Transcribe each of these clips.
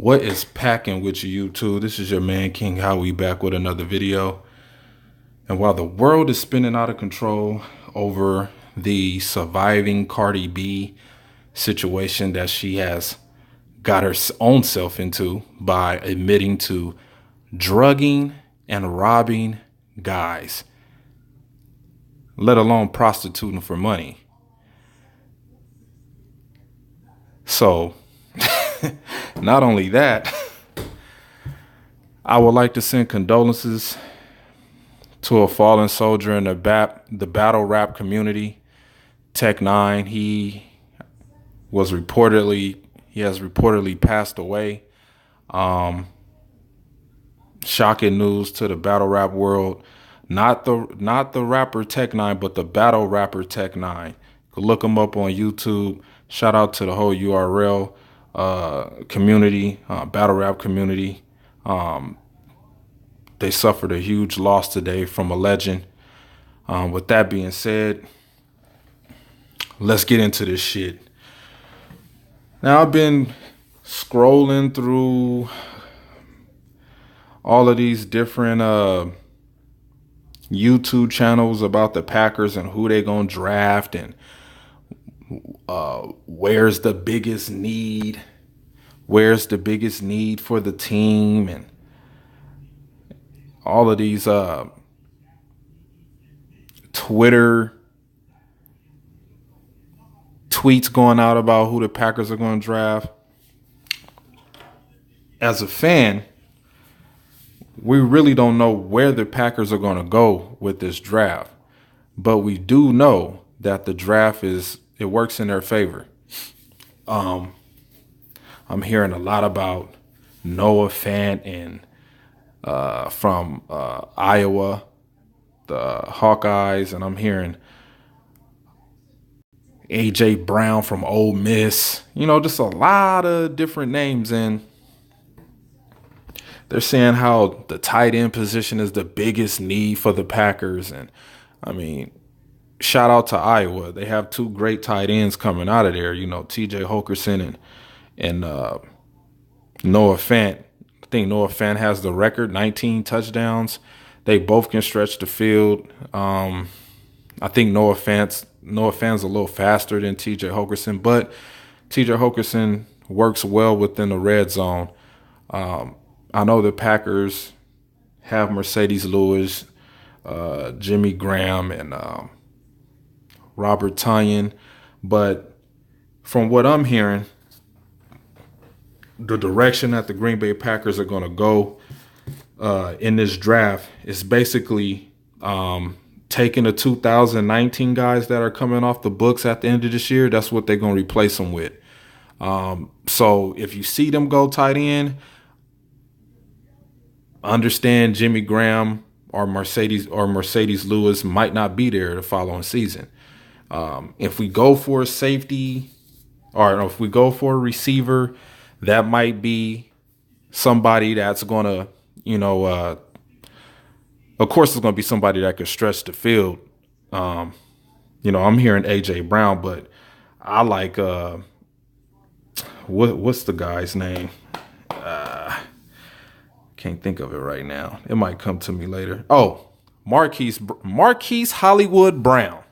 What is packing with you, YouTube? This is your man King Howie back with another video. And while the world is spinning out of control over the surviving Cardi B situation that she has got her own self into by admitting to drugging and robbing guys, let alone prostituting for money. So, not only that, I would like to send condolences to a fallen soldier in the battle rap community, Tech Nine. He has reportedly passed away. Shocking news to the battle rap world. Not the rapper Tech Nine, but the battle rapper Tech Nine. Look him up on YouTube. Shout out to the whole URL community, battle rap community. They suffered a huge loss today from a legend. With that being said, let's get into this shit. Now, I've been scrolling through all of these different YouTube channels about the Packers and who they gonna draft and where's the biggest need for the team, and all of these Twitter tweets going out about who the Packers are going to draft. As a fan, we really don't know where the Packers are going to go with this draft, but we do know that the draft works in their favor. I'm hearing a lot about Noah Fant and from Iowa, the Hawkeyes, and I'm hearing A.J. Brown from Ole Miss. Just a lot of different names, and they're saying how the tight end position is the biggest need for the Packers. And I mean, shout out to Iowa. They have two great tight ends coming out of there. T.J. Hockenson and Noah Fant. I think Noah Fant has the record, 19 touchdowns. They both can stretch the field. I think Noah Fant's a little faster than T.J. Hockenson, but T.J. Hockenson works well within the red zone. I know the Packers have Mercedes Lewis, Jimmy Graham, and Robert Tonyan, but from what I'm hearing, the direction that the Green Bay Packers are going to go in this draft is basically taking the 2019 guys that are coming off the books at the end of this year. That's what they're going to replace them with. So if you see them go tight end, understand Jimmy Graham or Mercedes Lewis might not be there the following season. If we go for a safety, or if we go for a receiver, that might be somebody that's going to, of course, it's going to be somebody that can stretch the field. I'm hearing A.J. Brown, but I like, what's the guy's name? Can't think of it right now. It might come to me later. Oh, Marquise Hollywood Brown.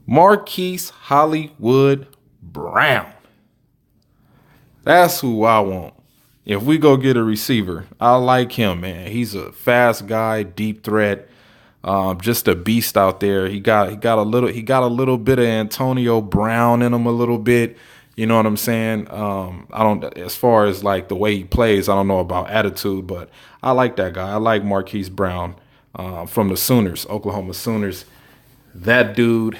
Marquise Hollywood Brown. That's who I want. If we go get a receiver, I like him, man. He's a fast guy, deep threat, just a beast out there. He got a little bit of Antonio Brown in him a little bit. You know what I'm saying? As far as like the way he plays, I don't know about attitude, but I like that guy. I like Marquise Brown from the Sooners, Oklahoma Sooners. That dude,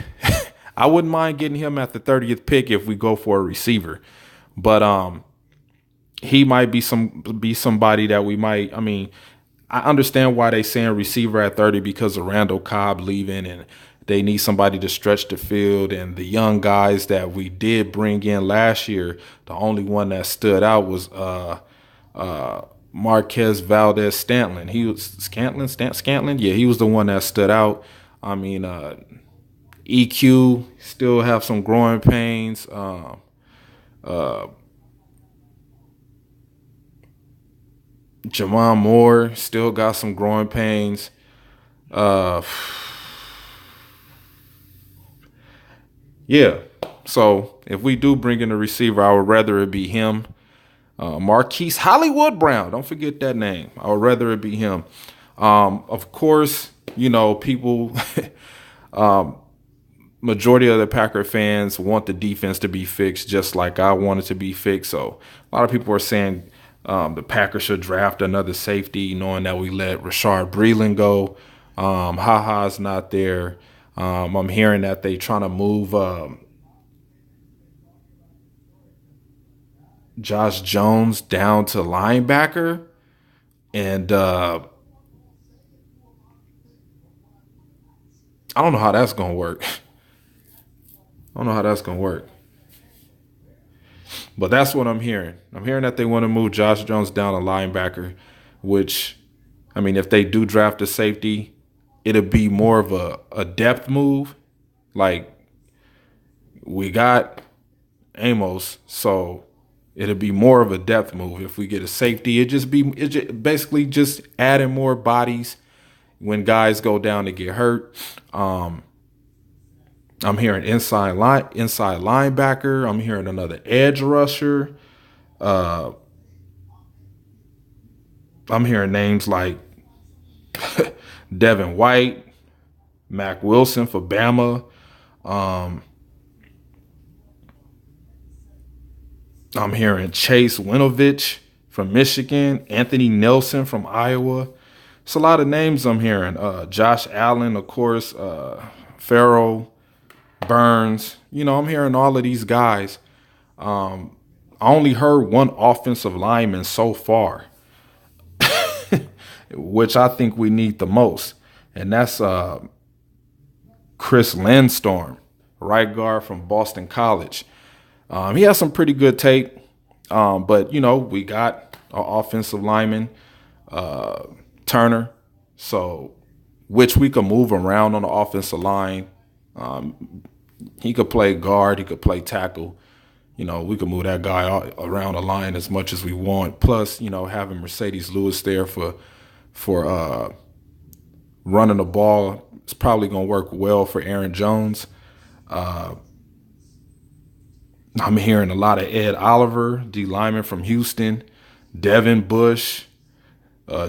I wouldn't mind getting him at the 30th pick if we go for a receiver. But he might be somebody that we might. I mean, I understand why they saying receiver at 30 because of Randall Cobb leaving, and they need somebody to stretch the field. And the young guys that we did bring in last year, the only one that stood out was Marquez Valdes-Scantling. He was Scantling. Yeah, he was the one that stood out. I mean, EQ still have some growing pains. Jamon Moore still got some growing pains. Uh, yeah. So if we do bring in a receiver, I would rather it be him. Marquise Hollywood Brown. Don't forget that name. I would rather it be him. Of course, people, majority of the Packer fans want the defense to be fixed, just like I want it to be fixed. So a lot of people are saying the Packers should draft another safety, knowing that we let Rashard Breeland go. HaHa's not there. I'm hearing that they trying to move Josh Jones down to linebacker. And I don't know how that's going to work. I don't know how that's going to work. But that's what I'm hearing. I'm hearing that they want to move Josh Jones down to linebacker, which, I mean, if they do draft a safety, it'll be more of a depth move. Like, we got Amos, so it'll be more of a depth move. If we get a safety, basically just adding more bodies when guys go down to get hurt. I'm hearing inside linebacker. I'm hearing another edge rusher. I'm hearing names like Devin White, Mac Wilson for Bama. I'm hearing Chase Winovich from Michigan, Anthony Nelson from Iowa. It's a lot of names I'm hearing. Josh Allen, of course, Farrell, Burns. I'm hearing all of these guys. I only heard one offensive lineman so far, which I think we need the most, and that's Chris Landstorm, right guard from Boston College. He has some pretty good tape, but we got our offensive lineman, Turner, so which we can move around on the offensive line. He could play guard, he could play tackle. We could move that guy around the line as much as we want. Plus, having Mercedes Lewis there for running the ball is probably going to work well for Aaron Jones. I'm hearing a lot of Ed Oliver, D lineman from Houston, Devin Bush,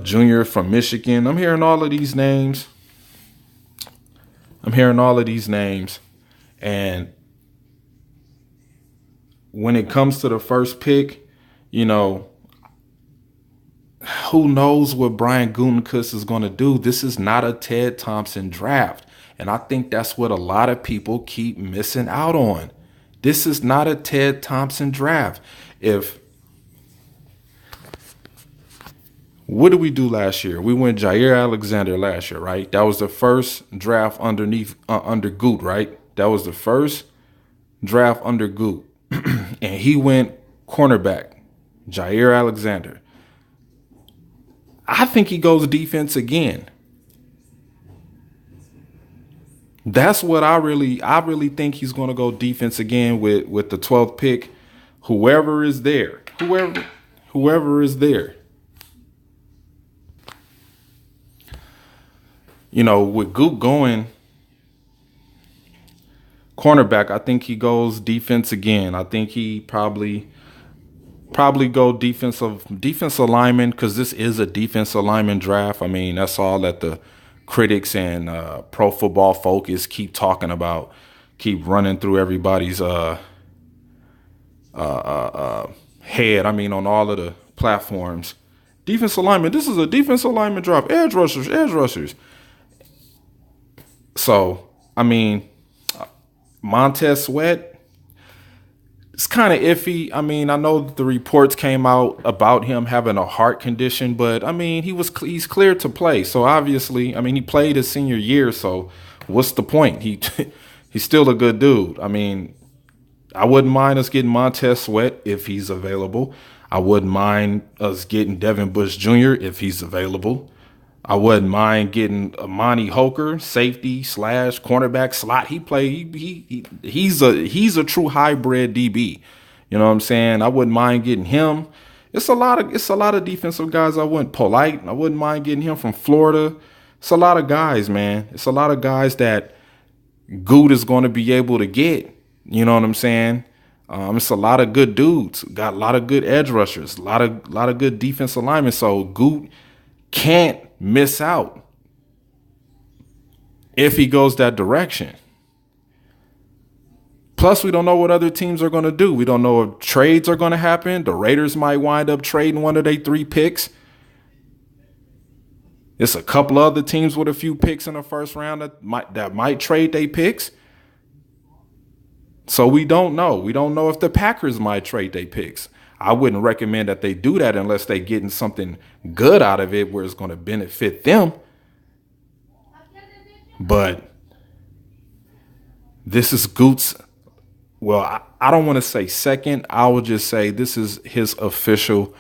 Jr. from Michigan. I'm hearing all of these names. And when it comes to the first pick, who knows what Brian Gutekunst is going to do? This is not a Ted Thompson draft. And I think that's what a lot of people keep missing out on. This is not a Ted Thompson draft. What did we do last year? We went Jair Alexander last year, right? That was the first draft under Gute, right? That was the first draft under Gute. And he went cornerback, Jair Alexander. I think he goes defense again. That's what I really think he's going to go defense again with the 12th pick. Whoever is there. With Gute going cornerback, I think he goes defense again. I think he probably go defensive lineman, because this is a defensive lineman draft. I mean, that's all that the critics and Pro Football Focus keep talking about, keep running through everybody's head. I mean, on all of the platforms. Defensive lineman. This is a defensive lineman draft. Edge rushers. So, I mean, Montez Sweat, it's kind of iffy. I mean, I know the reports came out about him having a heart condition, but I mean, he's cleared to play. So obviously, I mean, he played his senior year. So what's the point? He's still a good dude. I mean, I wouldn't mind us getting Montez Sweat if he's available. I wouldn't mind us getting Devin Bush Jr. if he's available. I wouldn't mind getting Amani Hoker, safety / cornerback slot. He's a true hybrid DB. You know what I'm saying? I wouldn't mind getting him. It's a lot of defensive guys I wouldn't polite. I wouldn't mind getting him from Florida. It's a lot of guys, man. It's a lot of guys that Goot is going to be able to get. You know what I'm saying? It's a lot of good dudes. Got a lot of good edge rushers. A lot of good defensive linemen. So Goot can't miss out if he goes that direction. Plus, we don't know what other teams are going to do. We don't know if trades are going to happen. The Raiders might wind up trading one of their 3 picks. It's a couple other teams with a few picks in the first round that might trade their picks. So we don't know. We don't know if the Packers might trade their picks. I wouldn't recommend that they do that unless they're getting something good out of it where it's going to benefit them. But this is Goot's. Well, I don't want to say second. I would just say this is his official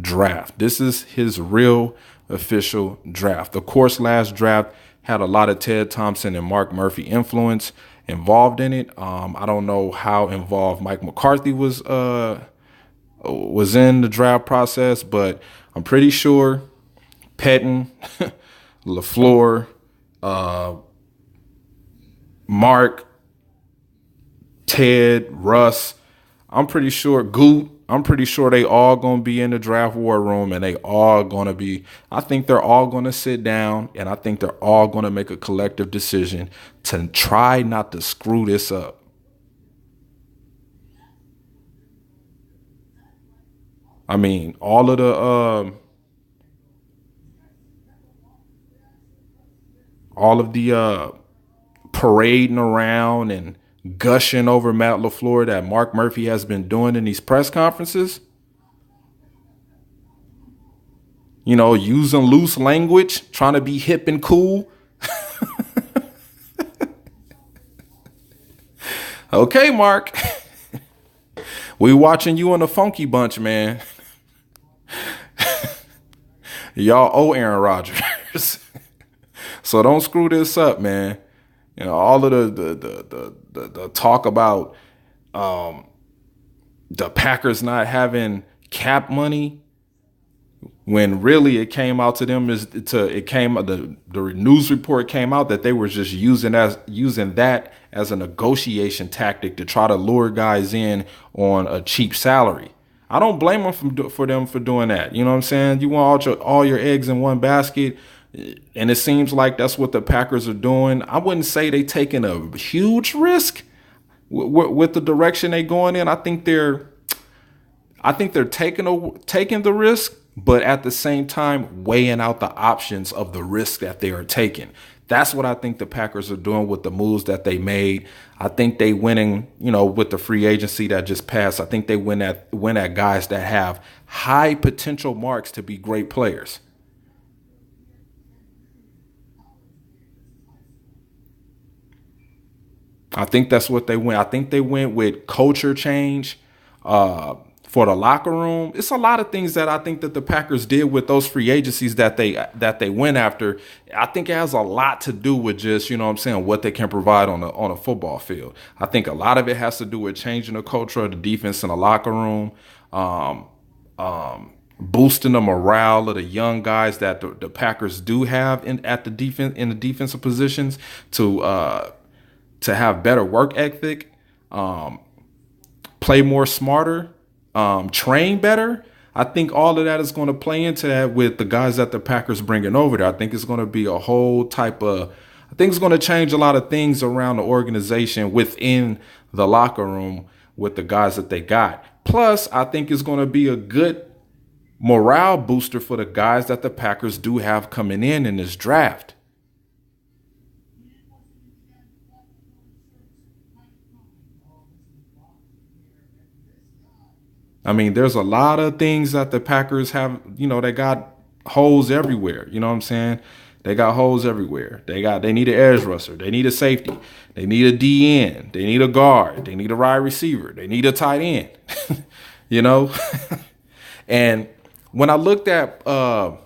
draft. This is his real official draft. Of course, last draft had a lot of Ted Thompson and Mark Murphy influence involved in it. I don't know how involved Mike McCarthy was in the draft process, but I'm pretty sure Pettine, LaFleur, Mark, Ted, Russ, I'm pretty sure Goot, I'm pretty sure they all going to be in the draft war room, and they all going to be, I think they're all going to sit down, and I think they're all going to make a collective decision to try not to screw this up. I mean, all of the parading around and gushing over Matt LaFleur that Mark Murphy has been doing in these press conferences, using loose language, trying to be hip and cool. Okay, Mark, we watching you in the Funky Bunch, man. Y'all owe Aaron Rodgers. So don't screw this up, man. All of the talk about the Packers not having cap money, when really it came out to them the news report came out that they were just using that as a negotiation tactic to try to lure guys in on a cheap salary. I don't blame them for doing that. You know what I'm saying? You want all your eggs in one basket. And it seems like that's what the Packers are doing. I wouldn't say they taking a huge risk with the direction they going in. I think they're taking the risk, but at the same time weighing out the options of the risk that they are taking. That's what I think the Packers are doing with the moves that they made. I think they winning, with the free agency that just passed. I think they win at guys that have high potential marks to be great players. I think that's what they went. I think they went with culture change for the locker room. It's a lot of things that I think that the Packers did with those free agencies that they went after. I think it has a lot to do with just, what they can provide on a football field. I think a lot of it has to do with changing the culture of the defense in the locker room, boosting the morale of the young guys that the Packers do have in the defensive positions to have better work ethic, play more smarter, train better. I think all of that is going to play into that with the guys that the Packers bringing over there. I think it's going to be a whole I think it's going to change a lot of things around the organization within the locker room with the guys that they got. Plus, I think it's going to be a good morale booster for the guys that the Packers do have coming in this draft. I mean, there's a lot of things that the Packers have, they got holes everywhere. You know what I'm saying? They got holes everywhere. They need an edge rusher. They need a safety. They need a DN. They need a guard. They need a wide receiver. They need a tight end. you know? And when I looked at I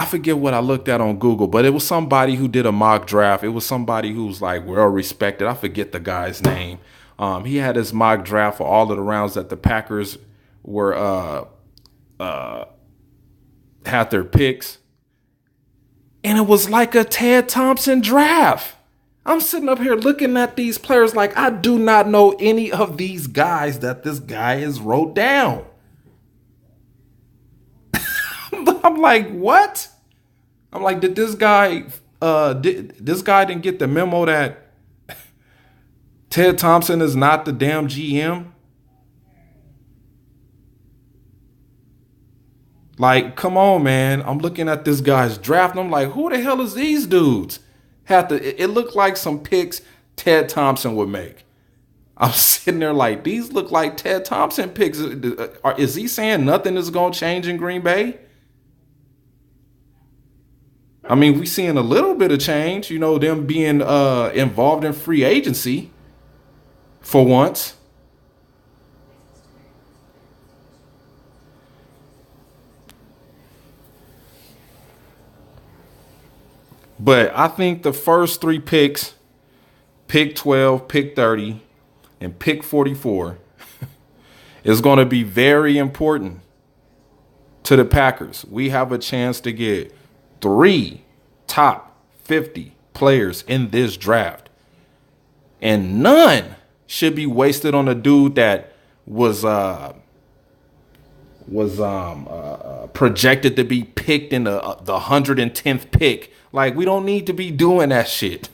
forget what I looked at on Google, but it was somebody who did a mock draft. It was somebody who's like well respected. I forget the guy's name. He had his mock draft for all of the rounds that the Packers were had their picks, and it was like a Ted Thompson draft. I'm sitting up here looking at these players like I do not know any of these guys that this guy has wrote down. I'm like, what? I'm like, did this guy didn't get the memo that Ted Thompson is not the damn GM? Like, come on, man. I'm looking at this guy's draft and I'm like, who the hell is these dudes? It looked like some picks Ted Thompson would make. I'm sitting there like, these look like Ted Thompson picks. Is he saying nothing is going to change in Green Bay? I mean, we seeing a little bit of change, them being involved in free agency for once. But I think the first three picks, pick 12, pick 30, and pick 44, is going to be very important to the Packers. We have a chance to get 3 top 50 players in this draft. And none should be wasted on a dude that was projected to be picked in the 110th pick. Like, we don't need to be doing that shit.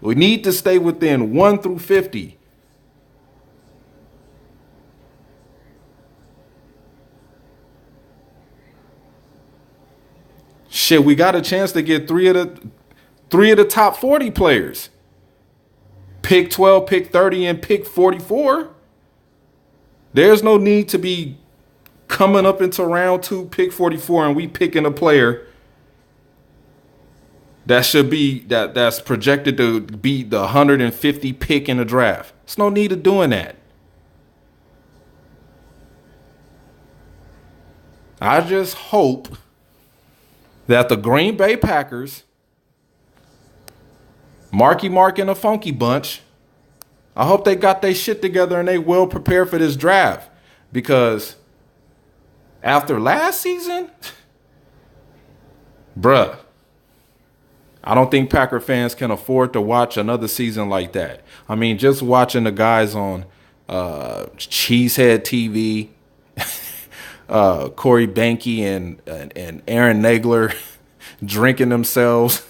We need to stay within 1 through 50. Shit, we got a chance to get three of the top 40 players. Pick 12, pick 30, and pick 44. There's no need to be coming up into round 2, pick 44, and we picking a player that's projected to be the 150 pick in the draft. There's no need of doing that. I just hope that the Green Bay Packers, Marky Mark and a Funky Bunch, I hope they got their shit together and they well prepared for this draft. Because after last season, bruh, I don't think Packer fans can afford to watch another season like that. I mean, just watching the guys on Cheesehead TV, Corey Banky and Aaron Nagler drinking themselves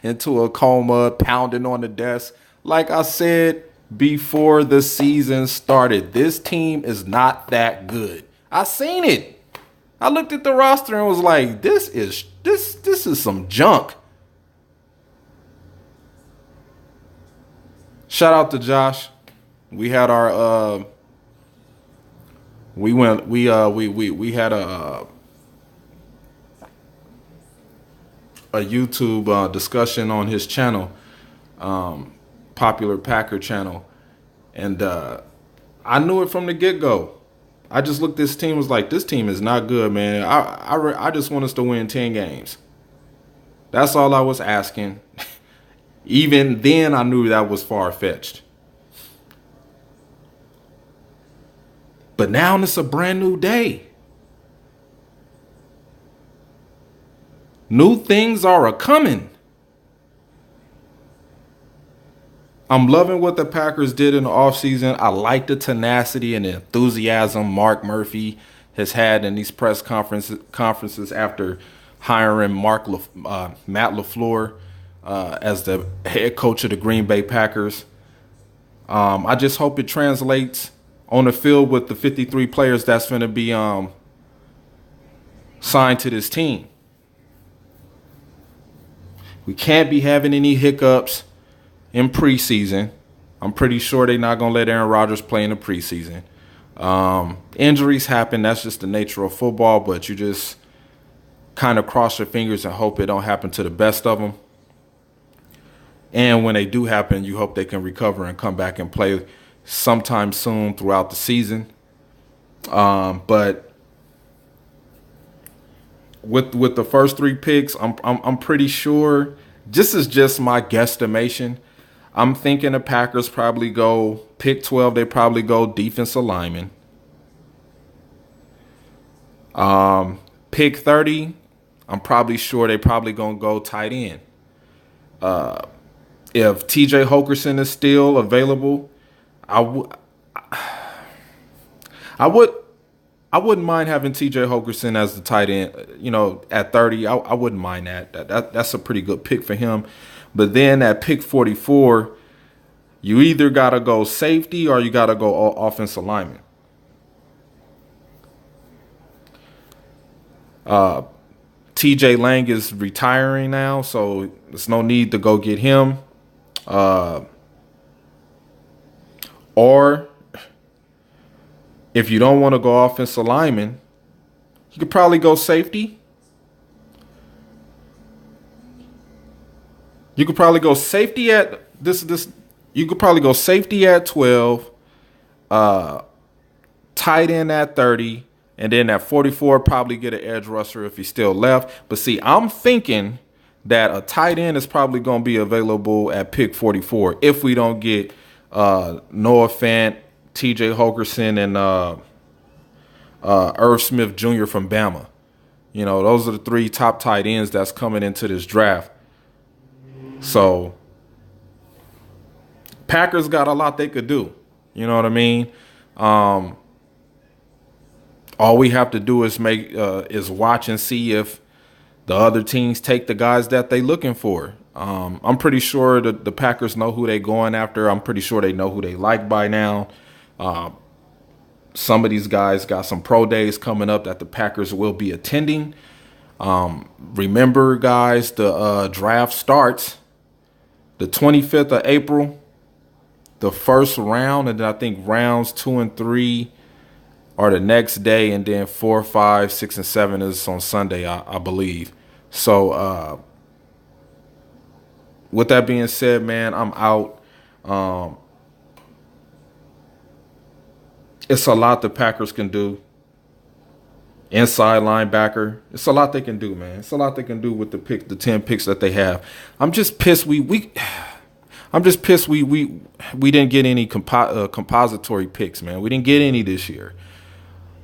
into a coma, pounding on the desk. Like I said before the season started, this team is not that good. I seen it. I looked at the roster and was like, this is some junk. Shout out to Josh. We had our we had a YouTube discussion on his channel, Popular Packer channel, and I knew it from the get-go. I just looked at this team, was like, this team is not good, man. I just want us to win 10 games. That's all I was asking. Even then, I knew that was far-fetched. But now it's a brand new day. New things are a-coming. I'm loving what the Packers did in the offseason. I like the tenacity and the enthusiasm Mark Murphy has had in these press conferences after hiring Matt LaFleur as the head coach of the Green Bay Packers. I just hope it translates on the field with the 53 players that's going to be signed to this team. We can't be having any hiccups in preseason. I'm pretty sure they're not going to let Aaron Rodgers play in the preseason. Injuries happen. That's just the nature of football, but you just kind of cross your fingers and hope it don't happen to the best of them. And when they do happen, you hope they can recover and come back and play sometime soon throughout the season. But with the first 3 picks, I'm pretty sure, this is just my guesstimation, I'm thinking the Packers probably go pick 12. They probably go defensive lineman. Pick 30, I'm probably sure they probably gonna go tight end. If TJ Hokerson is still available, I would I would I wouldn't mind having TJ Hokerson as the tight end, at 30. I wouldn't mind that. That's a pretty good pick for him. But then at pick 44, you either got to go safety or you got to go offensive lineman. TJ Lang is retiring now, so there's no need to go get him. Or if you don't want to go offensive lineman, you could probably go safety. You could probably go safety at this. You could probably go safety at 12, tight end at 30, and then at 44 probably get an edge rusher if he's still left. But see, I'm thinking that a tight end is probably going to be available at pick 44 if we don't get Noah Fant, TJ Hokerson, and Irv Smith Jr. from Bama. Those are the three top tight ends that's coming into this draft. So Packers got a lot they could do. You know what I mean? All we have to do is watch and see if the other teams take the guys that they looking for. I'm pretty sure the Packers know who they going after. I'm pretty sure they know who they like by now. Some of these guys got some pro days coming up that the Packers will be attending. Remember, guys, the draft starts the 25th of April, the first round, and then I think rounds 2 and 3 are the next day, and then 4, 5, 6, and 7 is on Sunday, I believe. So, with that being said, man, I'm out. It's a lot the Packers can do. Inside linebacker. It's a lot they can do, man. It's a lot they can do with the 10 picks that they have. I'm just pissed we didn't get any compository picks, man. We didn't get any this year.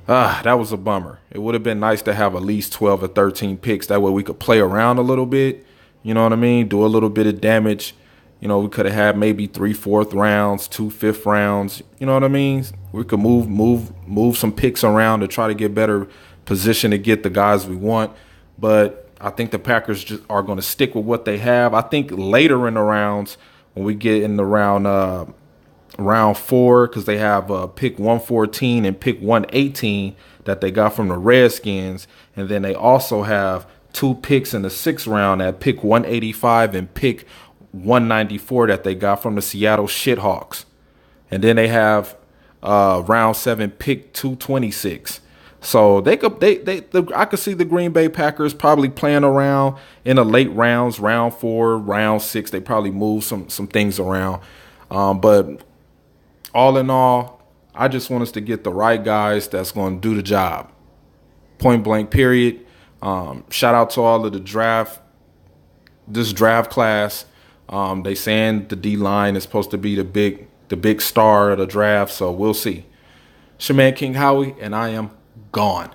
That was a bummer. It would have been nice to have at least 12 or 13 picks. That way we could play around a little bit. You know what I mean? Do a little bit of damage. We could have had maybe 3 4th rounds, 2 5th rounds. You know what I mean? We could move some picks around to try to get better position to get the guys we want. But I think the Packers just are going to stick with what they have. I think later in the rounds, when we get in the round 4, because they have pick 114 and pick 118 that they got from the Redskins, and then they also have 2 picks in the 6th round at pick 185 and pick 194 that they got from the Seattle Shithawks, and then they have round 7 pick 226. So I could see the Green Bay Packers probably playing around in the late rounds, round 4, round 6. They probably move some things around, but all in all, I just want us to get the right guys that's going to do the job. Point blank, period. Shout out to all of this draft class. They saying the D-line is supposed to be the big star of the draft, so we'll see. It's your man King Howie, and I am gone.